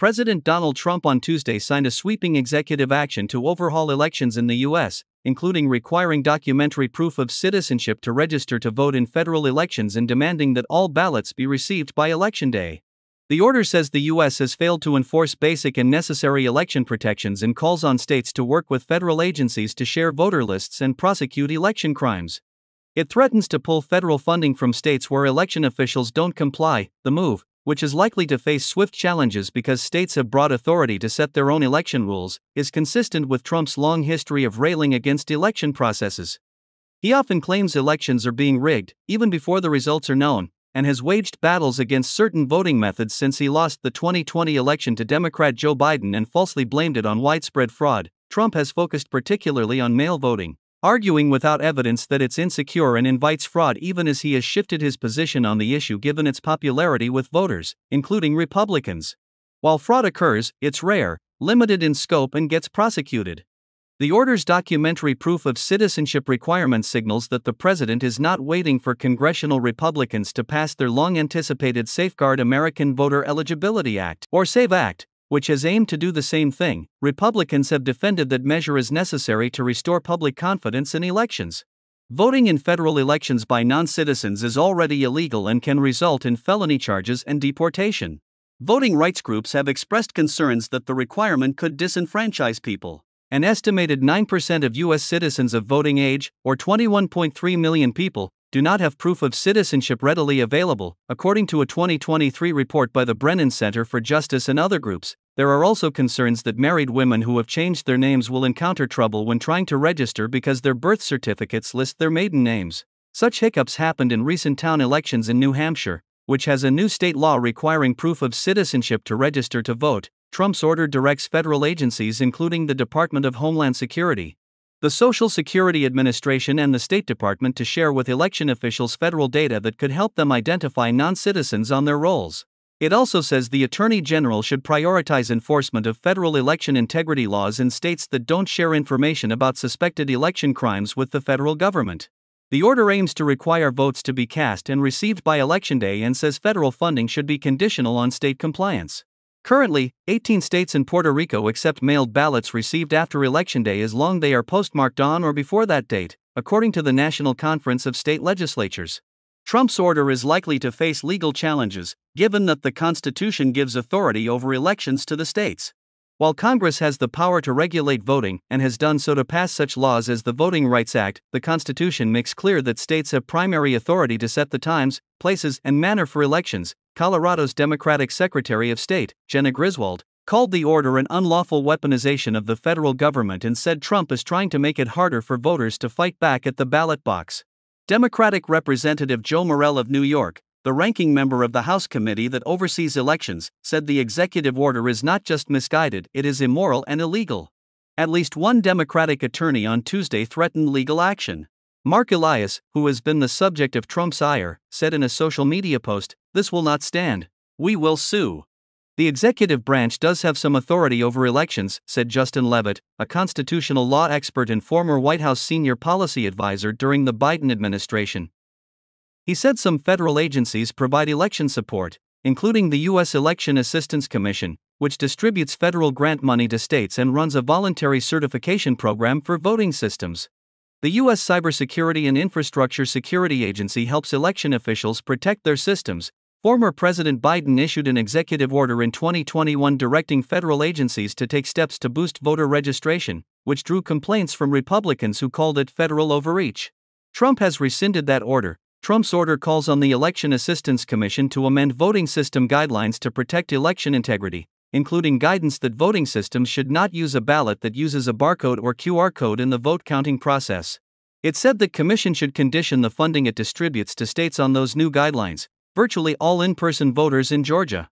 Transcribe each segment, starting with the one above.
President Donald Trump on Tuesday signed a sweeping executive action to overhaul elections in the U.S., including requiring documentary proof of citizenship to register to vote in federal elections and demanding that all ballots be received by Election Day. The order says the U.S. has failed to enforce basic and necessary election protections and calls on states to work with federal agencies to share voter lists and prosecute election crimes. It threatens to pull federal funding from states where election officials don't comply. The move, which is likely to face swift challenges because states have broad authority to set their own election rules, is consistent with Trump's long history of railing against election processes. He often claims elections are being rigged, even before the results are known, and has waged battles against certain voting methods since he lost the 2020 election to Democrat Joe Biden and falsely blamed it on widespread fraud. Trump has focused particularly on mail voting, arguing without evidence that it's insecure and invites fraud, even as he has shifted his position on the issue given its popularity with voters, including Republicans. While fraud occurs, it's rare, limited in scope, and gets prosecuted. The order's documentary proof of citizenship requirement signals that the president is not waiting for congressional Republicans to pass their long-anticipated Safeguard American Voter Eligibility Act, or SAVE Act, which has aimed to do the same thing. Republicans have defended that measure is necessary to restore public confidence in elections. Voting in federal elections by non-citizens is already illegal and can result in felony charges and deportation. Voting rights groups have expressed concerns that the requirement could disenfranchise people. An estimated 9% of U.S. citizens of voting age, or 21.3 million people, do not have proof of citizenship readily available, according to a 2023 report by the Brennan Center for Justice and other groups. There are also concerns that married women who have changed their names will encounter trouble when trying to register because their birth certificates list their maiden names. Such hiccups happened in recent town elections in New Hampshire, which has a new state law requiring proof of citizenship to register to vote. Trump's order directs federal agencies, including the Department of Homeland Security, the Social Security Administration, and the State Department, to share with election officials federal data that could help them identify non-citizens on their rolls. It also says the Attorney General should prioritize enforcement of federal election integrity laws in states that don't share information about suspected election crimes with the federal government. The order aims to require votes to be cast and received by Election Day and says federal funding should be conditional on state compliance. Currently, 18 states and Puerto Rico accept mailed ballots received after Election Day as long as they are postmarked on or before that date, according to the National Conference of State Legislatures. Trump's order is likely to face legal challenges, given that the Constitution gives authority over elections to the states. While Congress has the power to regulate voting, and has done so to pass such laws as the Voting Rights Act, the Constitution makes clear that states have primary authority to set the times, places, and manner for elections. Colorado's Democratic Secretary of State, Jena Griswold, called the order an unlawful weaponization of the federal government and said Trump is trying to make it harder for voters to fight back at the ballot box. Democratic Representative Joe Morell of New York, the ranking member of the House committee that oversees elections, said the executive order is not just misguided, it is immoral and illegal. At least one Democratic attorney on Tuesday threatened legal action. Mark Elias, who has been the subject of Trump's ire, said in a social media post, "This will not stand. We will sue." The executive branch does have some authority over elections, said Justin Levitt, a constitutional law expert and former White House senior policy advisor during the Biden administration. He said some federal agencies provide election support, including the U.S. Election Assistance Commission, which distributes federal grant money to states and runs a voluntary certification program for voting systems. The U.S. Cybersecurity and Infrastructure Security Agency helps election officials protect their systems. Former President Biden issued an executive order in 2021 directing federal agencies to take steps to boost voter registration, which drew complaints from Republicans who called it federal overreach. Trump has rescinded that order. Trump's order calls on the Election Assistance Commission to amend voting system guidelines to protect election integrity, including guidance that voting systems should not use a ballot that uses a barcode or QR code in the vote counting process. It said the commission should condition the funding it distributes to states on those new guidelines. Virtually all in-person voters in Georgia,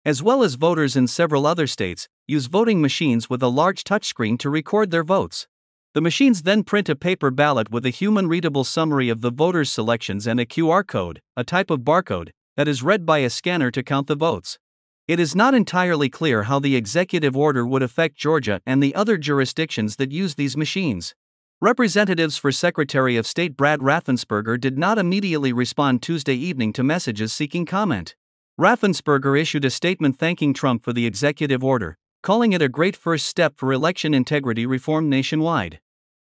as well as voters in several other states, use voting machines with a large touchscreen to record their votes. The machines then print a paper ballot with a human-readable summary of the voter's selections and a QR code, a type of barcode, that is read by a scanner to count the votes. It is not entirely clear how the executive order would affect Georgia and the other jurisdictions that use these machines. Representatives for Secretary of State Brad Raffensperger did not immediately respond Tuesday evening to messages seeking comment. Raffensperger issued a statement thanking Trump for the executive order, calling it a great first step for election integrity reform nationwide.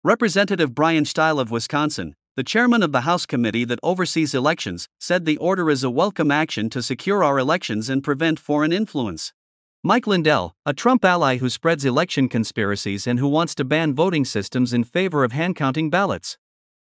Representative Brian Steil of Wisconsin, the chairman of the House committee that oversees elections, said the order is a welcome action to secure our elections and prevent foreign influence. Mike Lindell, a Trump ally who spreads election conspiracies and who wants to ban voting systems in favor of hand-counting ballots,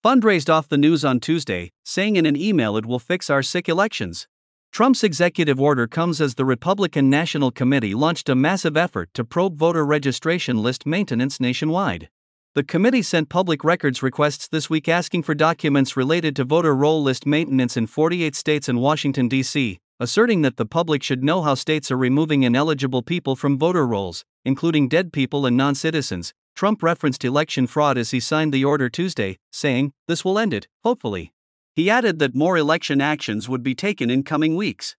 fundraised off the news on Tuesday, saying in an email it will fix our sick elections. Trump's executive order comes as the Republican National Committee launched a massive effort to probe voter registration list maintenance nationwide. The committee sent public records requests this week asking for documents related to voter roll list maintenance in 48 states and Washington, D.C., asserting that the public should know how states are removing ineligible people from voter rolls, including dead people and non-citizens. Trump referenced election fraud as he signed the order Tuesday, saying, "This will end it, hopefully." He added that more election actions would be taken in coming weeks.